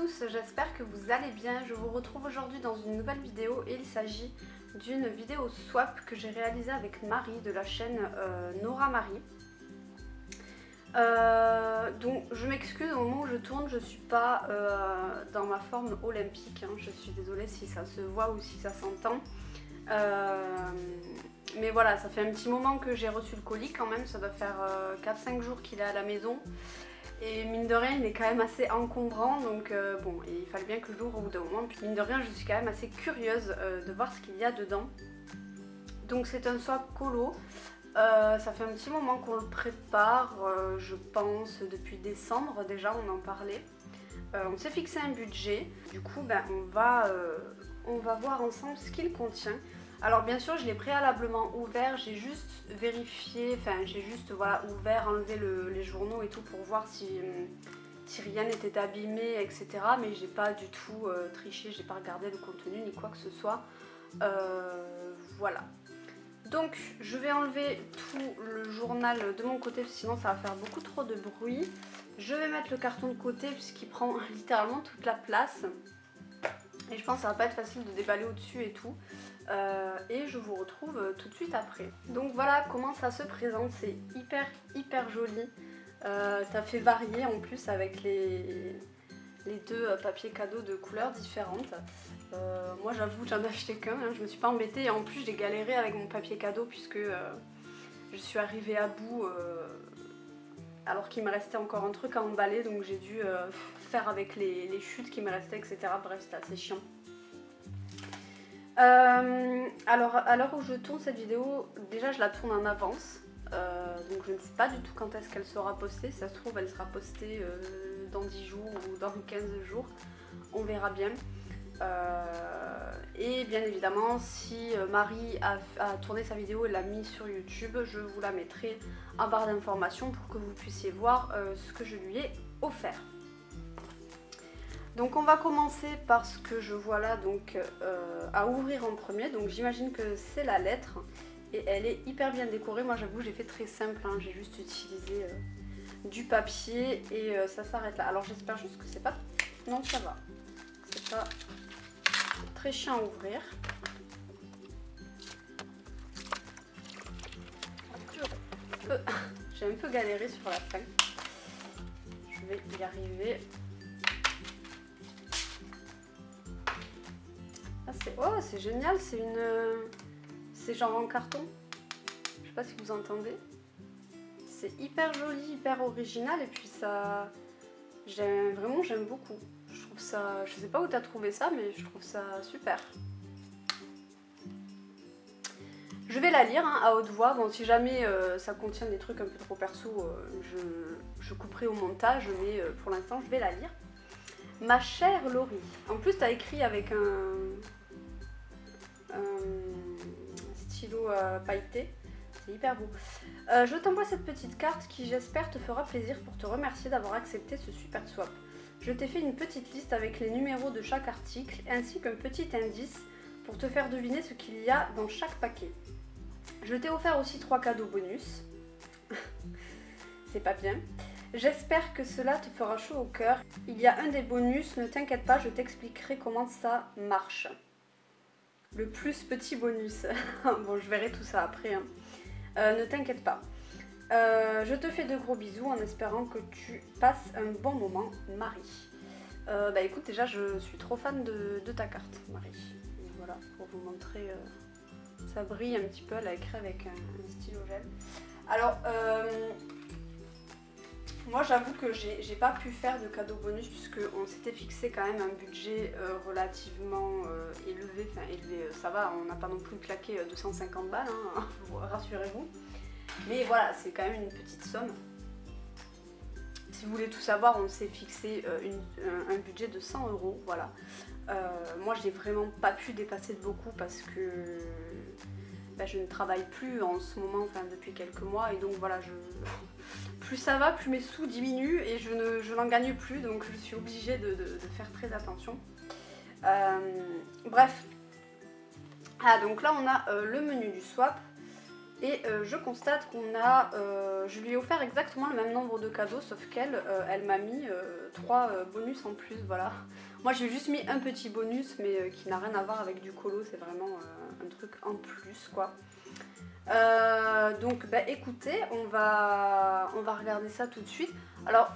tous, j'espère que vous allez bien. Je vous retrouve aujourd'hui dans une nouvelle vidéo et il s'agit d'une vidéo swap que j'ai réalisée avec Marie de la chaîne Nora Marie. Donc je m'excuse, au moment où je tourne, je suis pas dans ma forme olympique, hein. Je suis désolée si ça se voit ou si ça s'entend. Mais voilà, ça fait un petit moment que j'ai reçu le colis quand même, ça doit faire 4-5 jours qu'il est à la maison. Et mine de rien, il est quand même assez encombrant, donc bon, il fallait bien que je l'ouvre au bout d'un moment. Puis mine de rien, je suis quand même assez curieuse de voir ce qu'il y a dedans. Donc c'est un swap colo. Ça fait un petit moment qu'on le prépare, je pense depuis décembre déjà, on en parlait. On s'est fixé un budget, du coup ben, on va voir ensemble ce qu'il contient. Alors bien sûr je l'ai préalablement ouvert, j'ai juste vérifié, enfin j'ai juste voilà, ouvert, enlevé les journaux et tout pour voir si rien n'était abîmé, etc. Mais j'ai pas du tout triché, j'ai pas regardé le contenu ni quoi que ce soit. Voilà. Donc je vais enlever tout le journal de mon côté, sinon ça va faire beaucoup trop de bruit. Je vais mettre le carton de côté puisqu'il prend littéralement toute la place. Et je pense que ça va pas être facile de déballer au-dessus et tout. Et je vous retrouve tout de suite après. Donc voilà comment ça se présente, c'est hyper joli. Ça fait varier en plus avec les deux papiers cadeaux de couleurs différentes. Moi j'avoue j'en ai acheté qu'un, hein. Je me suis pas embêtée et en plus j'ai galéré avec mon papier cadeau puisque je suis arrivée à bout alors qu'il me restait encore un truc à emballer, donc j'ai dû faire avec les chutes qui me restaient, etc. Bref, c'était assez chiant. Alors à l'heure où je tourne cette vidéo, déjà je la tourne en avance, donc je ne sais pas du tout quand est-ce qu'elle sera postée. Si ça se trouve elle sera postée dans 10 jours ou dans 15 jours, on verra bien. Et bien évidemment si Marie a tourné sa vidéo et l'a mise sur YouTube, je vous la mettrai en barre d'informations pour que vous puissiez voir ce que je lui ai offert. Donc on va commencer par ce que je vois là donc, à ouvrir en premier. Donc j'imagine que c'est la lettre et elle est hyper bien décorée. Moi j'avoue j'ai fait très simple, hein. J'ai juste utilisé du papier et ça s'arrête là. Alors j'espère juste que c'est pas... Non ça va, c'est pas très chiant à ouvrir. J'ai un peu galéré sur la fin. Je vais y arriver. Ah, oh, c'est génial, c'est genre en carton. Je sais pas si vous entendez. C'est hyper joli, hyper original et puis ça... j'aime beaucoup. Je trouve ça... Je sais pas où t'as trouvé ça, mais je trouve ça super. Je vais la lire hein, à haute voix. Bon, si jamais ça contient des trucs un peu trop perso, je couperai au montage, mais pour l'instant, je vais la lire. Ma chère Laurie. En plus, tu as écrit avec un stylo pailleté. C'est hyper beau. Je t'envoie cette petite carte qui, j'espère, te fera plaisir pour te remercier d'avoir accepté ce super swap. Je t'ai fait une petite liste avec les numéros de chaque article ainsi qu'un petit indice pour te faire deviner ce qu'il y a dans chaque paquet. Je t'ai offert aussi 3 cadeaux bonus. C'est pas bien. J'espère que cela te fera chaud au cœur. Il y a un des bonus, ne t'inquiète pas, je t'expliquerai comment ça marche. Le plus petit bonus. Bon, je verrai tout ça après. Hein. Ne t'inquiète pas. Je te fais de gros bisous en espérant que tu passes un bon moment, Marie. Bah écoute, déjà je suis trop fan de ta carte, Marie. Et voilà, pour vous montrer... ça brille un petit peu, elle a écrit avec un stylo gel. Alors, moi j'avoue que j'ai pas pu faire de cadeau bonus puisqu'on s'était fixé quand même un budget relativement élevé. Enfin élevé, ça va, on n'a pas non plus claqué 250 balles, hein, rassurez-vous. Mais voilà, c'est quand même une petite somme. Si vous voulez tout savoir, on s'est fixé un budget de 100 €, voilà. Moi j'ai vraiment pas pu dépasser de beaucoup parce que bah, je ne travaille plus en ce moment, enfin depuis quelques mois, et donc voilà, plus ça va, plus mes sous diminuent et je n'en gagne plus, donc je suis obligée de faire très attention. Bref, ah donc là on a le menu du swap Et je constate qu'on a... je lui ai offert exactement le même nombre de cadeaux, sauf qu'elle elle m'a mis 3 bonus en plus, voilà. Moi j'ai juste mis un petit bonus, mais qui n'a rien à voir avec du colo, c'est vraiment un truc en plus, quoi. Donc bah écoutez, on va regarder ça tout de suite. Alors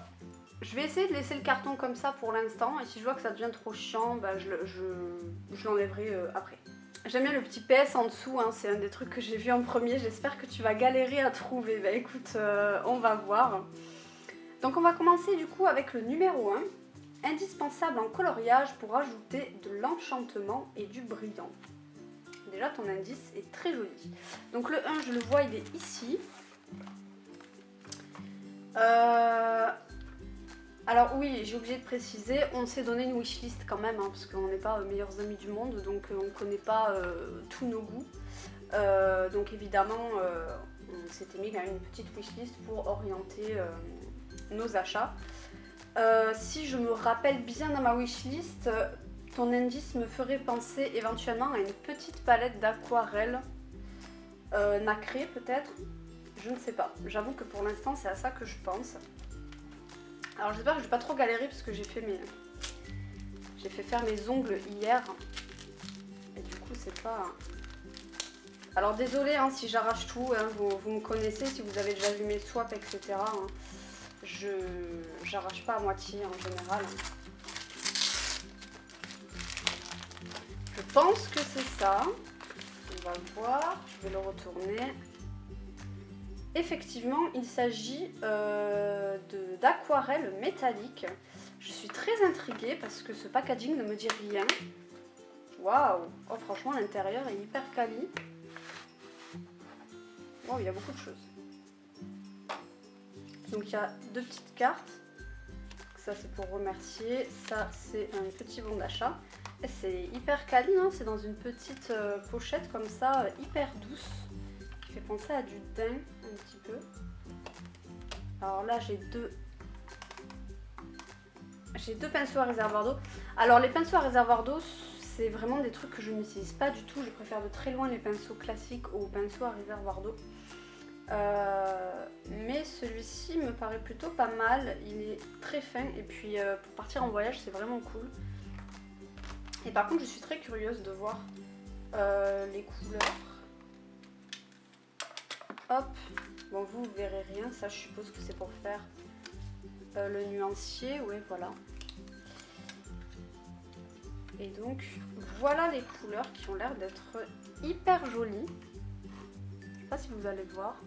je vais essayer de laisser le carton comme ça pour l'instant, et si je vois que ça devient trop chiant, bah, je l'enlèverai après. J'aime bien le petit PS en dessous, hein, c'est un des trucs que j'ai vu en premier, j'espère que tu vas galérer à trouver. Bah écoute, on va voir. Donc on va commencer du coup avec le numéro 1, indispensable en coloriage pour ajouter de l'enchantement et du brillant. Déjà ton indice est très joli. Donc le 1, je le vois, il est ici. Alors oui, j'ai oublié de préciser, on s'est donné une wishlist quand même, hein, parce qu'on n'est pas meilleurs amis du monde, donc on ne connaît pas tous nos goûts. Donc évidemment, on s'était mis quand même une petite wishlist pour orienter nos achats. Si je me rappelle bien dans ma wishlist, ton indice me ferait penser éventuellement à une petite palette d'aquarelle nacrée peut-être. Je ne sais pas, j'avoue que pour l'instant c'est à ça que je pense. Alors j'espère que je vais pas trop galérer parce que j'ai fait faire mes ongles hier. Et du coup c'est pas... Alors désolé hein, si j'arrache tout, hein, vous me connaissez, si vous avez déjà vu mes swaps, etc. Hein, j'arrache pas à moitié en général. Je pense que c'est ça. On va voir, je vais le retourner. Effectivement, il s'agit d'aquarelle métallique. Je suis très intriguée parce que ce packaging ne me dit rien. Waouh! Oh, franchement, l'intérieur est hyper quali. Waouh, il y a beaucoup de choses. Donc, il y a 2 petites cartes. Ça, c'est pour remercier. Ça, c'est un petit bon d'achat. C'est hyper quali, hein, c'est dans une petite pochette comme ça, hyper douce. Qui fait penser à du daim un petit peu. Alors là j'ai deux pinceaux à réservoir d'eau. Alors les pinceaux à réservoir d'eau c'est vraiment des trucs que je n'utilise pas du tout. Je préfère de très loin les pinceaux classiques aux pinceaux à réservoir d'eau. Mais celui-ci me paraît plutôt pas mal. Il est très fin et puis pour partir en voyage c'est vraiment cool. Et par contre je suis très curieuse de voir les couleurs. Hop, bon vous verrez rien, ça je suppose que c'est pour faire le nuancier, ouais voilà. Et donc voilà les couleurs qui ont l'air d'être hyper jolies. Je sais pas si vous allez voir.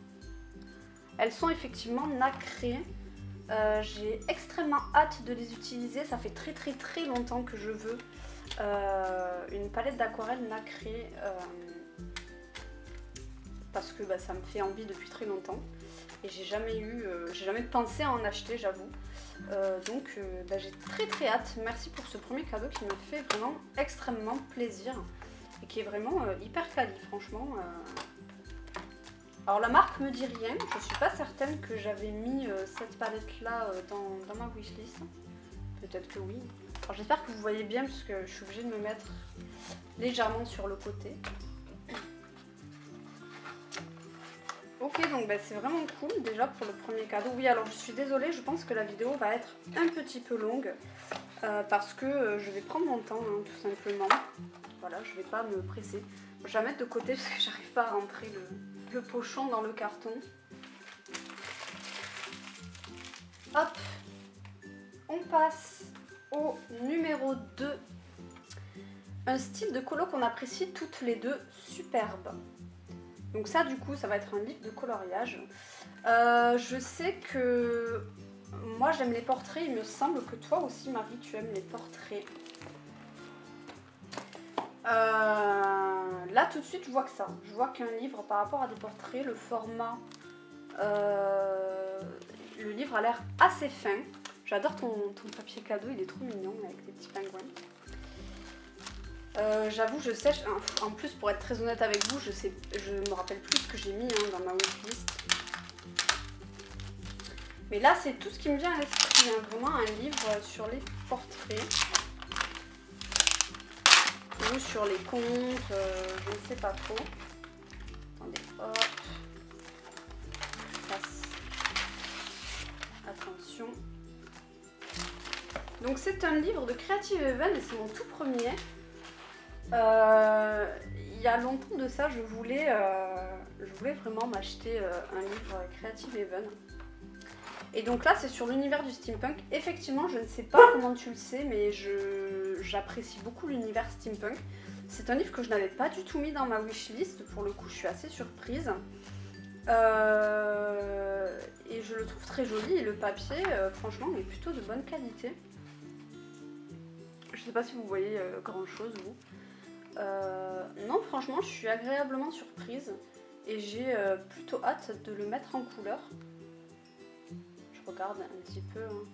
Elles sont effectivement nacrées. J'ai extrêmement hâte de les utiliser, ça fait très longtemps que je veux une palette d'aquarelle nacrée. Parce que bah, ça me fait envie depuis très longtemps et j'ai jamais pensé à en acheter, j'avoue. Donc bah, j'ai très hâte. Merci pour ce premier cadeau qui me fait vraiment extrêmement plaisir et qui est vraiment hyper quali, franchement. Alors la marque me dit rien, je suis pas certaine que j'avais mis cette palette là dans ma wishlist. Peut-être que oui. Alors j'espère que vous voyez bien parce que je suis obligée de me mettre légèrement sur le côté. Ok, donc bah, c'est vraiment cool déjà pour le premier cadeau. Oui, alors je suis désolée, je pense que la vidéo va être un petit peu longue parce que je vais prendre mon temps, hein, tout simplement. Voilà, je vais pas me presser. Je vais la mettre de côté parce que j'arrive pas à rentrer le pochon dans le carton. Hop, on passe au numéro 2. Un style de colo qu'on apprécie toutes les deux, superbe. Donc ça du coup ça va être un livre de coloriage. Je sais que moi j'aime les portraits, il me semble que toi aussi Marie tu aimes les portraits. Là tout de suite je vois que ça. Je vois qu'un livre par rapport à des portraits, le format, le livre a l'air assez fin. J'adore ton papier cadeau, il est trop mignon avec des petits pingouins. J'avoue, je sais, en plus pour être très honnête avec vous, je me rappelle plus ce que j'ai mis hein, dans ma wishlist. Mais là, c'est tout ce qui me vient à l'esprit, hein, vraiment un livre sur les portraits. Ou sur les contes, je ne sais pas trop. Attendez, hop. attention. Donc c'est un livre de Creative Haven et c'est mon tout premier. Il y a longtemps de ça, je voulais vraiment m'acheter un livre Creative Haven. Et donc là c'est sur l'univers du steampunk. Effectivement je ne sais pas comment tu le sais mais j'apprécie beaucoup l'univers steampunk. C'est un livre que je n'avais pas du tout mis dans ma wishlist, pour le coup je suis assez surprise. Et je le trouve très joli et le papier franchement est plutôt de bonne qualité. Je sais pas si vous voyez grand chose vous. Non franchement je suis agréablement surprise et j'ai plutôt hâte de le mettre en couleur. Je regarde un petit peu. Hein.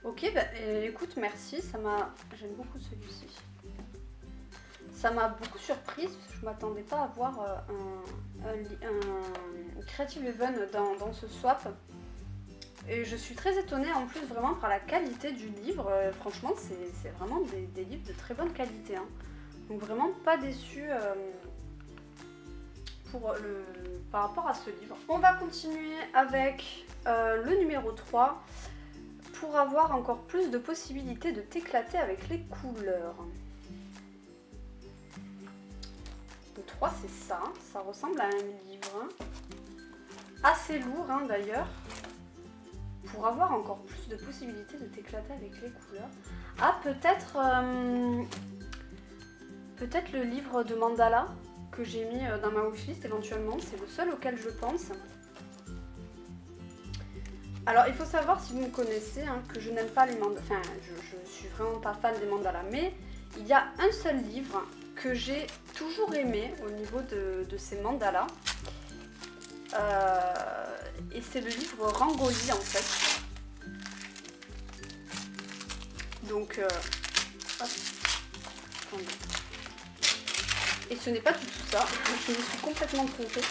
Ok, bah, écoute, merci, j'aime beaucoup celui-ci. Ça m'a beaucoup surprise, parce que je m'attendais pas à voir un Creative Haven dans ce swap. Et je suis très étonnée en plus vraiment par la qualité du livre. Franchement, c'est vraiment des livres de très bonne qualité. Hein. Donc vraiment pas déçue par rapport à ce livre. On va continuer avec le numéro 3. Pour avoir encore plus de possibilités de t'éclater avec les couleurs. Le 3 c'est ça, ça ressemble à un livre. Assez lourd hein, d'ailleurs. Pour avoir encore plus de possibilités de t'éclater avec les couleurs. Ah peut-être le livre de mandala que j'ai mis dans ma wishlist éventuellement. C'est le seul auquel je pense. Alors il faut savoir si vous me connaissez hein, que je n'aime pas les mandalas, enfin je suis vraiment pas fan des mandalas, mais il y a un seul livre que j'ai toujours aimé au niveau de ces mandalas et c'est le livre Rangoli en fait. Donc hop, attendez. Et ce n'est pas du tout ça, je me suis complètement trompée.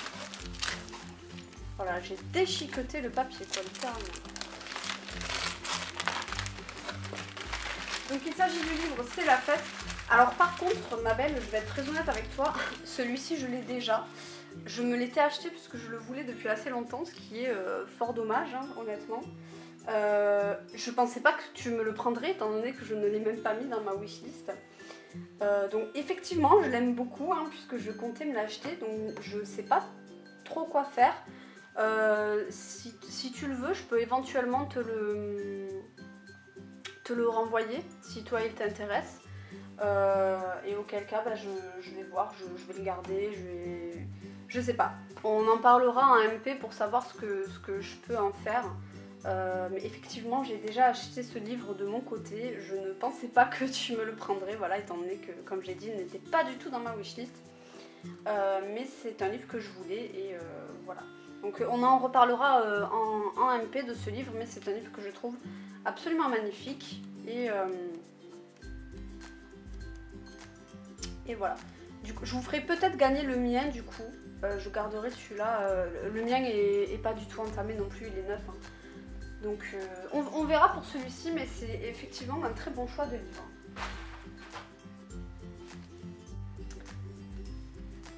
Voilà, j'ai déchiqueté le papier, quoi, littéralement. Donc il s'agit du livre C'est la fête. Alors par contre, ma belle, je vais être très honnête avec toi, celui-ci je l'ai déjà. Je me l'étais acheté puisque je le voulais depuis assez longtemps, ce qui est fort dommage, hein, honnêtement. Je pensais pas que tu me le prendrais, étant donné que je ne l'ai même pas mis dans ma wishlist. Donc effectivement, je l'aime beaucoup, hein, puisque je comptais me l'acheter, donc je sais pas trop quoi faire. Si tu le veux, je peux éventuellement te le renvoyer si toi il t'intéresse. Et auquel cas bah, je vais voir, je vais le garder, je sais pas. On en parlera en MP pour savoir ce que je peux en faire. Mais effectivement j'ai déjà acheté ce livre de mon côté. Je ne pensais pas que tu me le prendrais, voilà, étant donné que comme j'ai dit il n'était pas du tout dans ma wishlist. Mais c'est un livre que je voulais et voilà. Donc on en reparlera en MP de ce livre, mais c'est un livre que je trouve absolument magnifique. Et voilà. Du coup, je vous ferai peut-être gagner le mien du coup. Je garderai celui-là. Le mien est pas du tout entamé non plus, il est neuf. Hein. Donc on verra pour celui-ci, mais c'est effectivement un très bon choix de livre.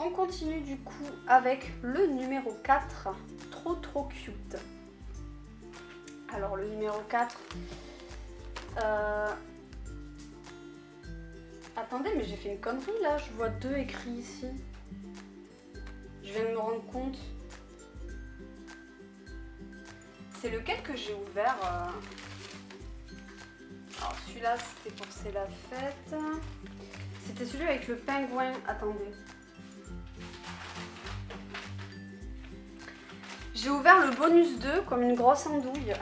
On continue du coup avec le numéro 4, trop cute. Alors le numéro 4, attendez mais j'ai fait une connerie là, je vois 2 écrits ici. Je viens de me rendre compte. C'est lequel que j'ai ouvert Alors celui-là c'était pour C'est la fête. C'était celui avec le pingouin, attendez. J'ai ouvert le bonus 2 comme une grosse andouille.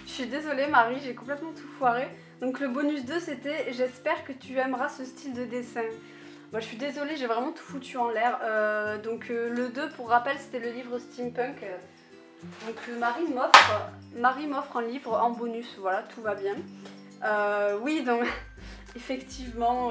Je suis désolée Marie, j'ai complètement tout foiré. Donc le bonus 2 c'était « J'espère que tu aimeras ce style de dessin ». Moi je suis désolée, j'ai vraiment tout foutu en l'air. Le 2 pour rappel c'était le livre Steampunk. Donc Marie m'offre un livre en bonus, voilà, tout va bien. Oui donc effectivement,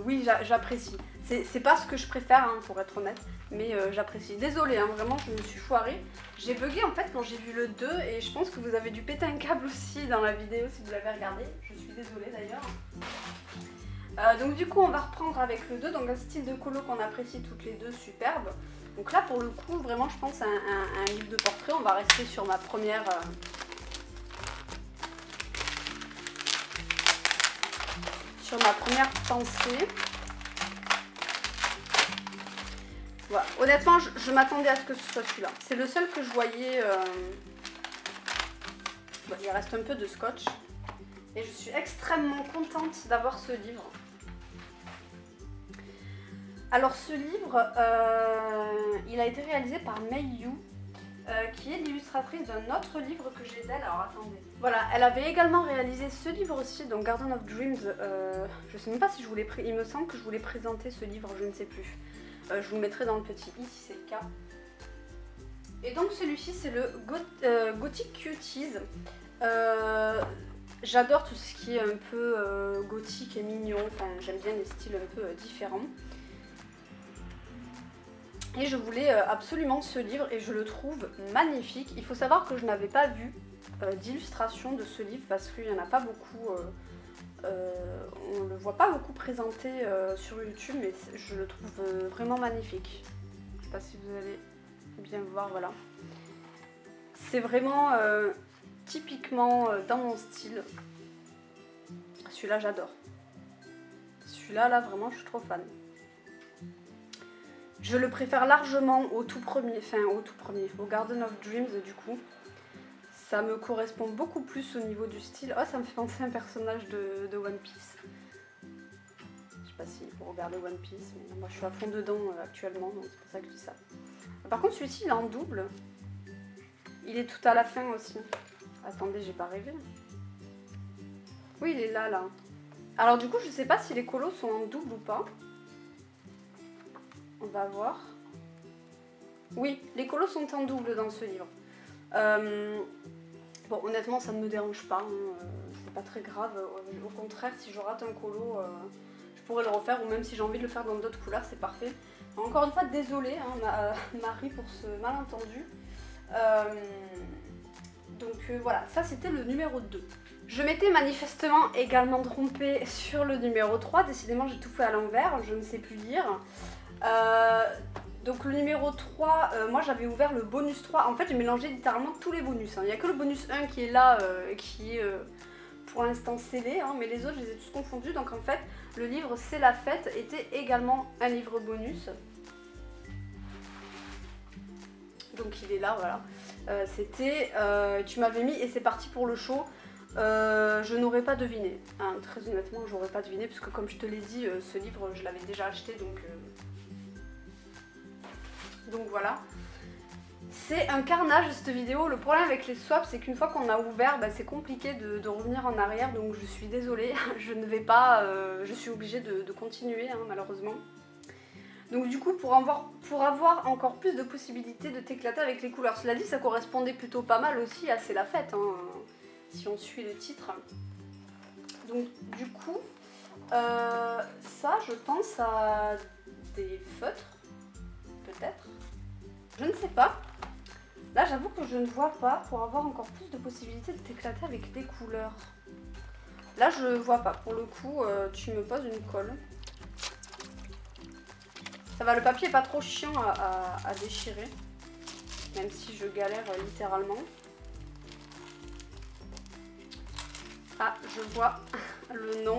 oui j'apprécie. C'est pas ce que je préfère hein, pour être honnête. Mais j'apprécie. Désolée, hein, vraiment, je me suis foirée. J'ai bugué en fait quand j'ai vu le 2 et je pense que vous avez dû péter un câble aussi dans la vidéo si vous l'avez regardé. Je suis désolée d'ailleurs. Donc du coup on va reprendre avec le 2, donc un style de colo qu'on apprécie toutes les deux, superbe. Donc là pour le coup vraiment je pense à un livre de portrait, on va rester sur ma première... pensée. Voilà. Honnêtement je m'attendais à ce que ce soit celui-là. C'est le seul que je voyais... Bon, il reste un peu de scotch. Et je suis extrêmement contente d'avoir ce livre. Alors ce livre, il a été réalisé par Mei Yu, qui est l'illustratrice d'un autre livre que j'ai d'elle. Alors attendez. Voilà, elle avait également réalisé ce livre aussi, donc Garden of Dreams. Je sais même pas si je voulais... Il me semble que je voulais présenter ce livre, je ne sais plus. Je vous le mettrai dans le petit i si c'est le cas. Et donc celui-ci c'est le Gothic Cuties. J'adore tout ce qui est un peu gothique et mignon, enfin, j'aime bien les styles un peu différents. Et je voulais absolument ce livre et je le trouve magnifique. Il faut savoir que je n'avais pas vu d'illustration de ce livre parce qu'il n'y en a pas beaucoup, on ne le voit pas beaucoup présenté sur YouTube, mais je le trouve vraiment magnifique. Je ne sais pas si vous allez bien voir, voilà. C'est vraiment... typiquement dans mon style. Celui-là j'adore. Celui-là là vraiment je suis trop fan. Je le préfère largement au tout premier, au Garden of Dreams du coup. Ça me correspond beaucoup plus au niveau du style. Oh, ça me fait penser à un personnage de One Piece. Je sais pas si vous regardez One Piece, mais moi je suis à fond dedans actuellement, donc c'est pour ça que je dis ça. Par contre celui-ci il est en double. Il est tout à la fin aussi. Attendez, j'ai pas rêvé. Oui, il est là, là. Alors du coup, je sais pas si les colos sont en double ou pas. On va voir. Oui, les colos sont en double dans ce livre. Bon, honnêtement, ça ne me dérange pas. Hein. C'est pas très grave. Au contraire, si je rate un colo, je pourrais le refaire. Ou même si j'ai envie de le faire dans d'autres couleurs, c'est parfait. Encore une fois, désolée, hein, Marie, pour ce malentendu. Donc voilà, ça c'était le numéro 2. Je m'étais manifestement également trompée sur le numéro 3. Décidément, j'ai tout fait à l'envers, je ne sais plus lire. Donc le numéro 3, moi j'avais ouvert le bonus 3. En fait, j'ai mélangé littéralement tous les bonus. Hein. Il n'y a que le bonus 1 qui est là, qui est pour l'instant scellé. Hein, mais les autres, je les ai tous confondus. Donc en fait, le livre C'est la fête était également un livre bonus. Donc il est là, voilà. C'était tu m'avais mis et c'est parti pour le show. Je n'aurais pas deviné. Hein, très honnêtement, j'aurais pas deviné parce que comme je te l'ai dit, ce livre je l'avais déjà acheté, donc voilà. C'est un carnage cette vidéo. Le problème avec les swaps, c'est qu'une fois qu'on a ouvert, c'est compliqué de revenir en arrière. Donc je suis désolée, je ne vais pas, je suis obligée de continuer, hein, malheureusement. Donc du coup, pour avoir encore plus de possibilités de t'éclater avec les couleurs. Cela dit, ça correspondait plutôt pas mal aussi à C'est la fête, hein, si on suit le titre. Donc du coup, ça, je pense à des feutres, peut-être. Je ne sais pas. Là, j'avoue que je ne vois pas pour avoir encore plus de possibilités de t'éclater avec des couleurs. Là, je vois pas. Pour le coup, tu me poses une colle. Ça va, le papier est pas trop chiant à déchirer, même si je galère littéralement. Ah, je vois le nom.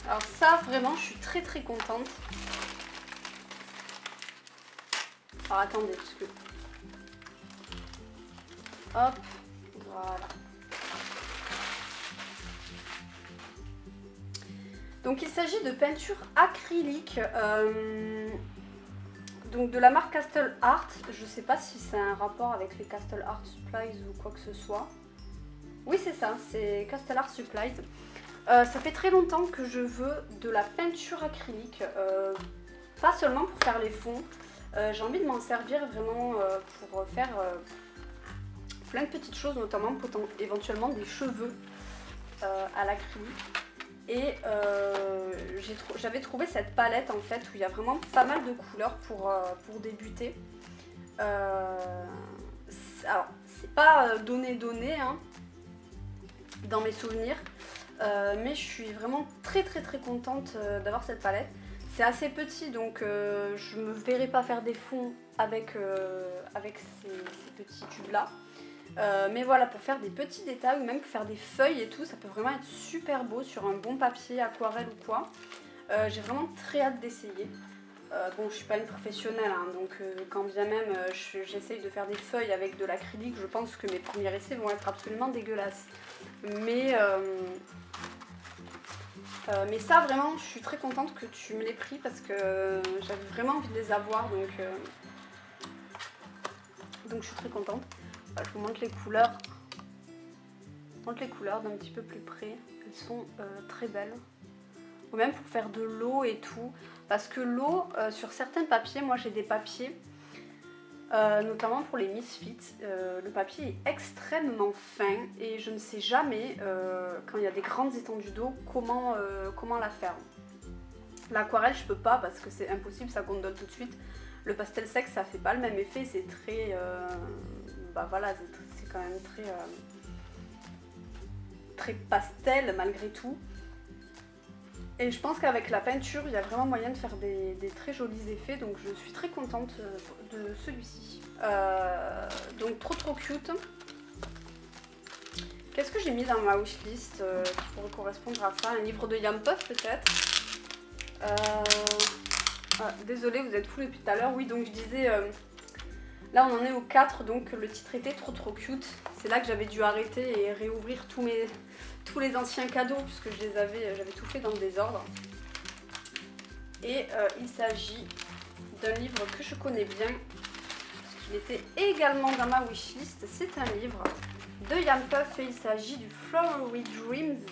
Alors ça, vraiment, je suis très très contente. Alors attendez, parce que... Hop, voilà. Donc il s'agit de peinture acrylique, donc de la marque Castle Art. Je sais pas si c'est un rapport avec les Castle Art Supplies ou quoi que ce soit. Oui, c'est ça, c'est Castle Art Supplies. Ça fait très longtemps que je veux de la peinture acrylique, pas seulement pour faire les fonds. J'ai envie de m'en servir vraiment pour faire plein de petites choses, notamment éventuellement des cheveux à l'acrylique. Et j'avais trouvé cette palette en fait où il y a vraiment pas mal de couleurs pour débuter. Alors pas donné hein, dans mes souvenirs. Mais je suis vraiment très contente d'avoir cette palette. C'est assez petit, donc je me verrai pas faire des fonds avec ces petits tubes là. Mais voilà, pour faire des petits détails ou même pour faire des feuilles et tout, ça peut vraiment être super beau sur un bon papier, aquarelle ou quoi. J'ai vraiment très hâte d'essayer. Bon, je suis pas une professionnelle, hein, donc quand bien même j'essaye de faire des feuilles avec de l'acrylique, je pense que mes premiers essais vont être absolument dégueulasses. Mais ça, vraiment, je suis très contente que tu me l'aies pris parce que j'avais vraiment envie de les avoir, donc je suis très contente. Je vous montre les couleurs. Je vous montre les couleurs d'un petit peu plus près. Elles sont très belles. Ou même pour faire de l'eau et tout. Parce que l'eau, sur certains papiers, moi j'ai des papiers, notamment pour les Misfits, le papier est extrêmement fin et je ne sais jamais, quand il y a des grandes étendues d'eau, comment la faire. L'aquarelle, je peux pas parce que c'est impossible, ça gondole tout de suite. Le pastel sec, ça fait pas le même effet, c'est très... bah voilà, c'est quand même très pastel malgré tout. Et je pense qu'avec la peinture, il y a vraiment moyen de faire des très jolis effets, donc je suis très contente de celui-ci. Donc trop cute. Qu'est-ce que j'ai mis dans ma wishlist qui pourrait correspondre à ça? Un livre de Yam Puff peut-être. Désolée, vous êtes fous depuis tout à l'heure. Oui, donc je disais... là, on en est au 4, donc le titre était trop cute. C'est là que j'avais dû arrêter et réouvrir tous les anciens cadeaux, puisque j'avais tout fait dans le désordre. Et il s'agit d'un livre que je connais bien, parce qu'il était également dans ma wishlist. C'est un livre de Yam Puff et il s'agit du Flowery Dreams.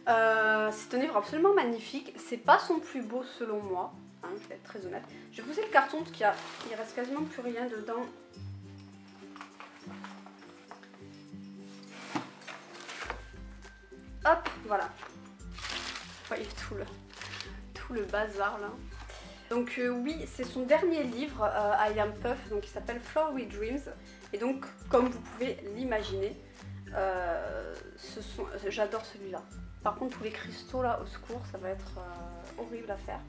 C'est un livre absolument magnifique. C'est pas son plus beau selon moi. Je vais être très honnête. Je vais pousser le carton parce qu'il reste quasiment plus rien dedans. Hop, voilà. Vous voyez tout le bazar là. Donc oui, c'est son dernier livre à Yam Puff, donc il s'appelle Flowery Dreams. Et donc, comme vous pouvez l'imaginer, j'adore celui-là. Par contre, tous les cristaux là, au secours, ça va être horrible à faire.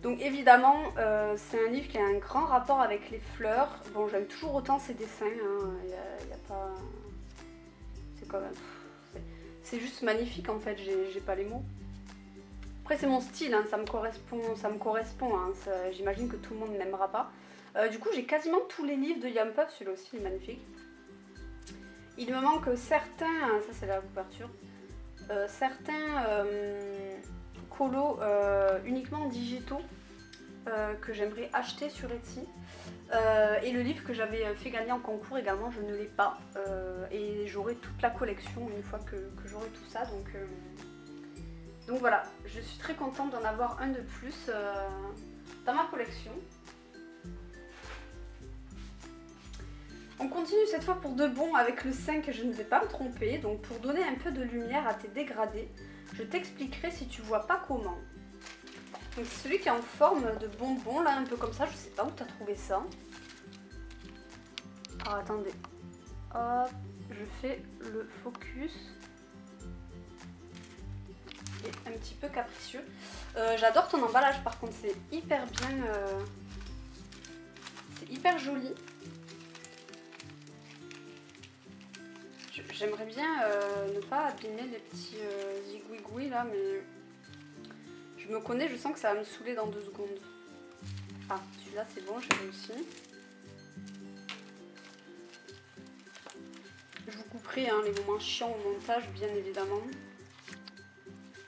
Donc évidemment, c'est un livre qui a un grand rapport avec les fleurs. Bon, j'aime toujours autant ses dessins, hein. Y a pas... C'est quand même... C'est juste magnifique en fait, j'ai pas les mots. Après c'est mon style, hein, ça me correspond, hein. J'imagine que tout le monde n'aimera pas. Du coup, j'ai quasiment tous les livres de Yam Puff, celui-là aussi il est magnifique. Il me manque certains, ça c'est la couverture, certains colos uniquement digitaux que j'aimerais acheter sur Etsy. Et le livre que j'avais fait gagner en concours également, je ne l'ai pas. Et j'aurai toute la collection une fois que j'aurai tout ça. Donc voilà, je suis très contente d'en avoir un de plus dans ma collection. On continue cette fois pour de bon avec le 5, je ne vais pas me tromper. Donc pour donner un peu de lumière à tes dégradés, je t'expliquerai si tu vois pas comment. Donc c'est celui qui est en forme de bonbon, là un peu comme ça, je sais pas où tu as trouvé ça. Alors attendez, hop, je fais le focus. Et un petit peu capricieux. J'adore ton emballage par contre, c'est hyper bien, c'est hyper joli. J'aimerais bien ne pas abîmer les petits zigouigouis là, mais je me connais, je sens que ça va me saouler dans 2 secondes. Ah, celui-là c'est bon, j'ai réussi. Je vous couperai hein, les moments chiants au montage, bien évidemment.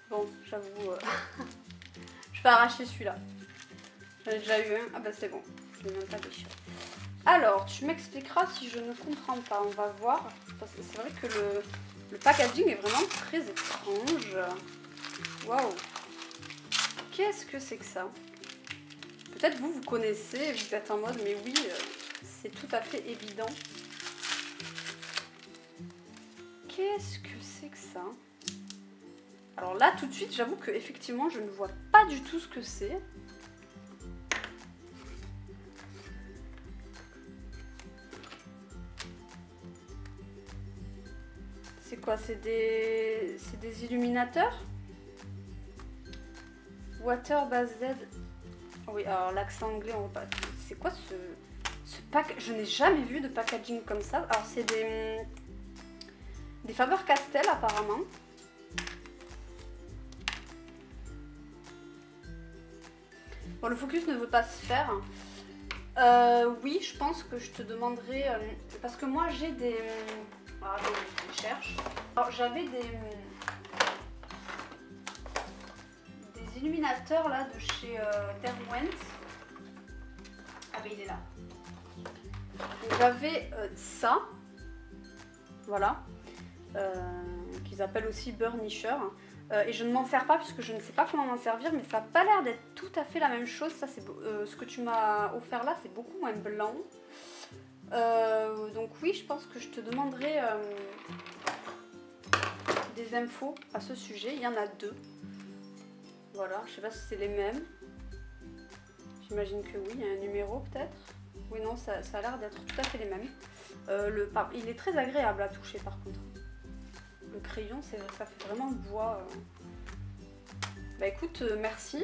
Bon, j'avoue, je vais arracher celui-là. J'en ai déjà eu un, ah bah c'est bon, je ne l'ai même pas déchiré. Alors, tu m'expliqueras si je ne comprends pas, on va voir. Parce que c'est vrai que le packaging est vraiment très étrange. Waouh! Qu'est-ce que c'est que ça? Peut-être vous connaissez, vous êtes en mode, mais oui, c'est tout à fait évident. Qu'est-ce que c'est que ça? Alors là, tout de suite, j'avoue que effectivement, je ne vois pas du tout ce que c'est. quoi? C'est des illuminateurs. Water Based. Oui, alors l'accent anglais, on va pas. C'est quoi ce pack? Je n'ai jamais vu de packaging comme ça. Alors c'est des Faber-Castell apparemment. Bon, le focus ne veut pas se faire. Oui, je pense que je te demanderai... parce que moi j'ai des... Alors, attends, je cherche. Alors j'avais des illuminateurs là de chez Derwent. Ah ben il est là. J'avais ça. Voilà. Qu'ils appellent aussi Burnisher. Et je ne m'en sers pas puisque je ne sais pas comment m'en servir, mais ça n'a pas l'air d'être tout à fait la même chose. Ça, c'est ce que tu m'as offert là, c'est beaucoup moins blanc. Donc oui, je pense que je te demanderai des infos à ce sujet. Il y en a 2. Voilà, je sais pas si c'est les mêmes. J'imagine que oui, il y a un numéro peut-être. Oui, non, ça a l'air d'être tout à fait les mêmes. Il est très agréable à toucher par contre. Le crayon, ça fait vraiment bois. Bah écoute, merci.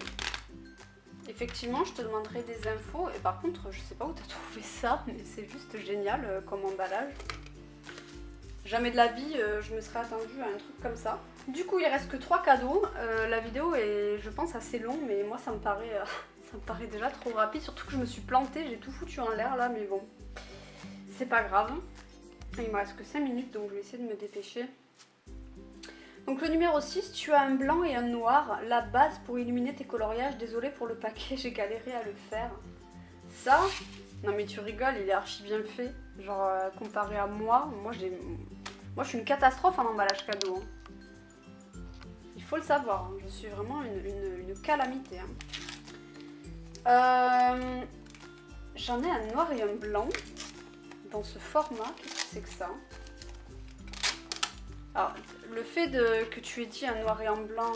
Effectivement, je te demanderai des infos. Et par contre, je sais pas où tu as trouvé ça, mais c'est juste génial comme emballage. Jamais de la vie, je me serais attendue à un truc comme ça. Du coup, il reste que 3 cadeaux. La vidéo est, je pense, assez longue, mais moi, ça me paraît déjà trop rapide. Surtout que je me suis plantée, j'ai tout foutu en l'air là, mais bon, c'est pas grave. Il me reste que 5 minutes, donc je vais essayer de me dépêcher. Donc le numéro 6, tu as un blanc et un noir, la base pour illuminer tes coloriages. Désolée pour le paquet, j'ai galéré à le faire. Ça, non mais tu rigoles, il est archi bien fait. Genre comparé à moi, moi je suis une catastrophe en emballage cadeau. Hein. Il faut le savoir, hein. Je suis vraiment une calamité. Hein. J'en ai un noir et un blanc dans ce format. Qu'est-ce que c'est que ça? Alors, le fait que tu aies dit un noir et un blanc,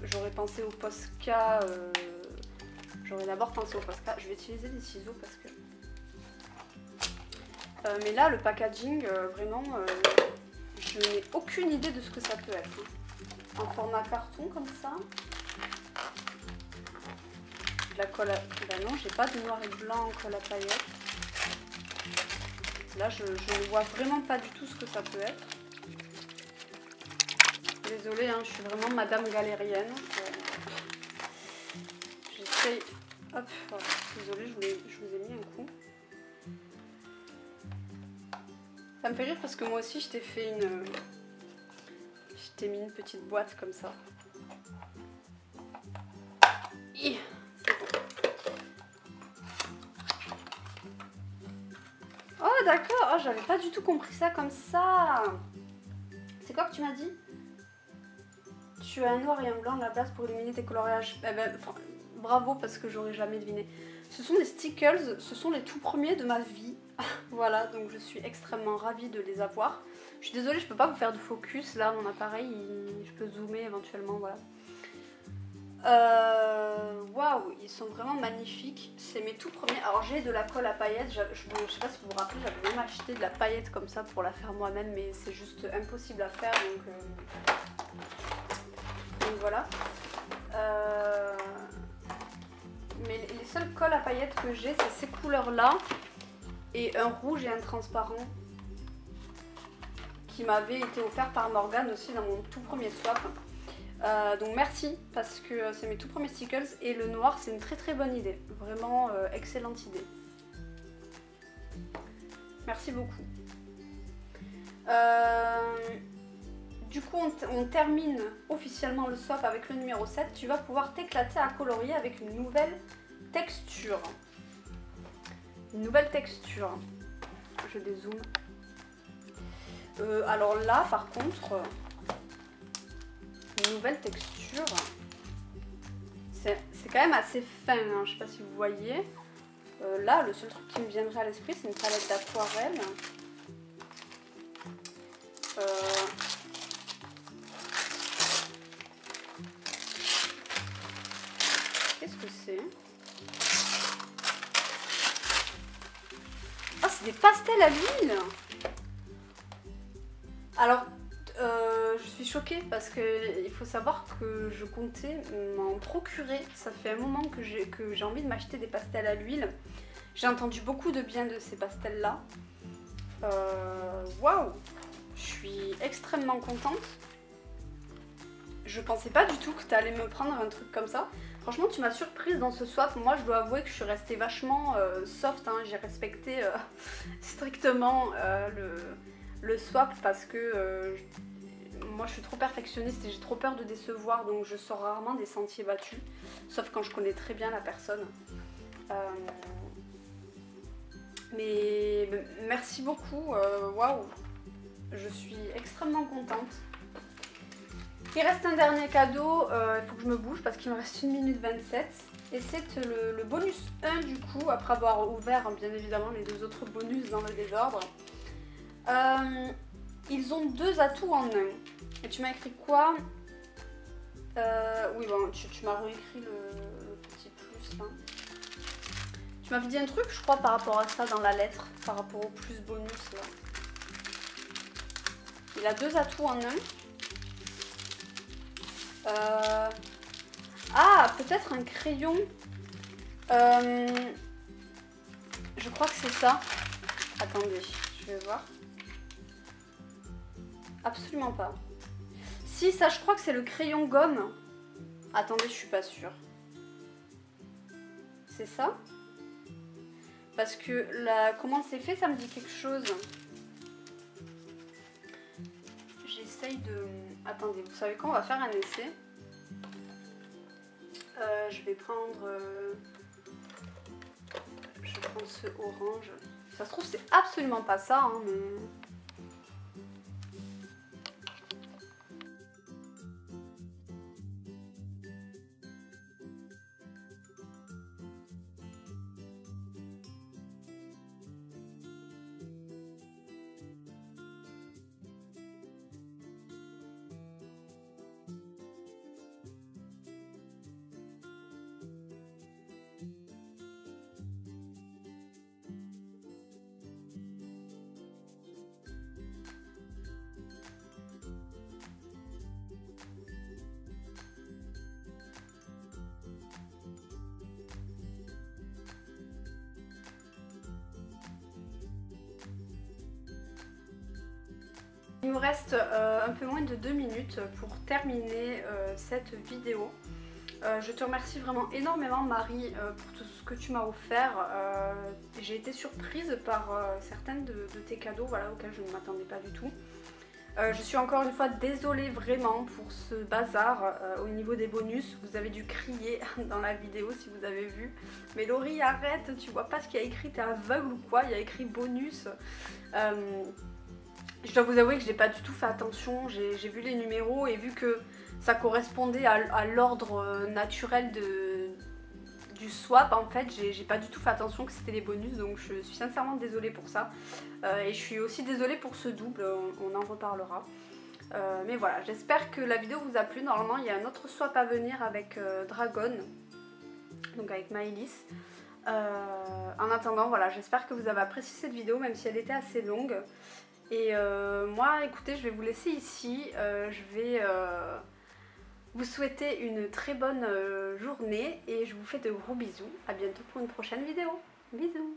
j'aurais pensé au Posca. J'aurais d'abord pensé au Posca. Je vais utiliser des ciseaux parce que... mais là, le packaging, vraiment, je n'ai aucune idée de ce que ça peut être. Hein. En format carton comme ça. La colle à... Ben non, j'ai pas de noir et blanc en colle à paillettes. Là, je ne vois vraiment pas du tout ce que ça peut être. Désolée, hein, je suis vraiment madame galérienne. J'essaye... Hop, voilà. Désolée, je vous ai mis un coup. Ça me fait rire parce que moi aussi, je t'ai fait une... Je t'ai mis une petite boîte comme ça. C'est bon. Oh, d'accord. Oh, j'avais pas du tout compris ça comme ça. C'est quoi que tu m'as dit? Tu as un noir et un blanc, la base pour illuminer tes coloriages. Eh ben, bravo parce que j'aurais jamais deviné. Ce sont des stickers, ce sont les tout premiers de ma vie. Voilà, donc je suis extrêmement ravie de les avoir. Je suis désolée, je peux pas vous faire de focus là, mon appareil, je peux zoomer éventuellement, voilà. Waouh, ils sont vraiment magnifiques. C'est mes tout premiers. Alors j'ai de la colle à paillettes, je sais pas si vous vous rappelez, j'avais même acheté de la paillette comme ça pour la faire moi-même, mais c'est juste impossible à faire, donc voilà. Mais les seules colles à paillettes que j'ai, c'est ces couleurs-là et un rouge et un transparent qui m'avait été offert par Morgane aussi dans mon tout premier swap. Donc merci parce que c'est mes tout premiers stickers et le noir c'est une très très bonne idée. Vraiment excellente idée. Merci beaucoup. Du coup on termine officiellement le swap avec le numéro 7. Tu vas pouvoir t'éclater à colorier avec une nouvelle texture. Une nouvelle texture. Je dézoome. Alors là par contre, une nouvelle texture. C'est quand même assez fin, hein. Je sais pas si vous voyez. Là le seul truc qui me viendrait à l'esprit c'est une palette d'aquarelle. Qu'est-ce que c'est? Ah, c'est des pastels à l'huile. Alors, je suis choquée parce qu'il faut savoir que je comptais m'en procurer. Ça fait un moment que j'ai envie de m'acheter des pastels à l'huile. J'ai entendu beaucoup de bien de ces pastels là. Waouh, je suis extrêmement contente. Je pensais pas du tout que tu allais me prendre un truc comme ça. Franchement, tu m'as surprise dans ce swap. Moi, je dois avouer que je suis restée vachement soft. Hein. J'ai respecté strictement le swap parce que moi, je suis trop perfectionniste et j'ai trop peur de décevoir. Donc, je sors rarement des sentiers battus. Sauf quand je connais très bien la personne. Mais merci beaucoup. Waouh, je suis extrêmement contente. Il reste un dernier cadeau, il faut que je me bouge parce qu'il me reste 1 minute 27. Et c'est le bonus 1 du coup, après avoir ouvert bien évidemment les 2 autres bonus dans le désordre. Ils ont 2 atouts en 1. Et tu m'as écrit quoi? Oui, bon, tu m'as réécrit le petit plus là. Tu m'avais dit un truc, je crois, par rapport à ça dans la lettre, par rapport au plus bonus là. Il a 2 atouts en 1. Ah, peut-être un crayon. Je crois que c'est ça. Attendez, je vais voir. Absolument pas. Si, ça, je crois que c'est le crayon gomme. Attendez, je suis pas sûre. C'est ça? Parce que comment c'est fait, ça me dit quelque chose. J'essaye de... Attendez, vous savez quoi, on va faire un essai. Je vais prendre... Je vais prendre ce orange. Ça se trouve, c'est absolument pas ça, hein, mais... Il me reste un peu moins de 2 minutes pour terminer cette vidéo. Je te remercie vraiment énormément Marie pour tout ce que tu m'as offert. J'ai été surprise par certains de tes cadeaux, voilà, auxquels je ne m'attendais pas du tout. Je suis encore une fois désolée vraiment pour ce bazar au niveau des bonus. Vous avez dû crier dans la vidéo si vous avez vu. Mais Laurie, arrête, tu vois pas ce qu'il y a écrit, t'es aveugle ou quoi? Il y a écrit bonus. Je dois vous avouer que j'ai pas du tout fait attention, j'ai vu les numéros et vu que ça correspondait à l'ordre naturel du swap, en fait j'ai pas du tout fait attention que c'était les bonus, donc je suis sincèrement désolée pour ça. Et je suis aussi désolée pour ce double, on en reparlera. Mais voilà, j'espère que la vidéo vous a plu. Normalement il y a un autre swap à venir avec Dragon, donc avec Maëlys. En attendant, voilà, j'espère que vous avez apprécié cette vidéo, même si elle était assez longue. Et moi, écoutez, je vais vous laisser ici. Je vais vous souhaiter une très bonne journée et je vous fais de gros bisous. À bientôt pour une prochaine vidéo. Bisous!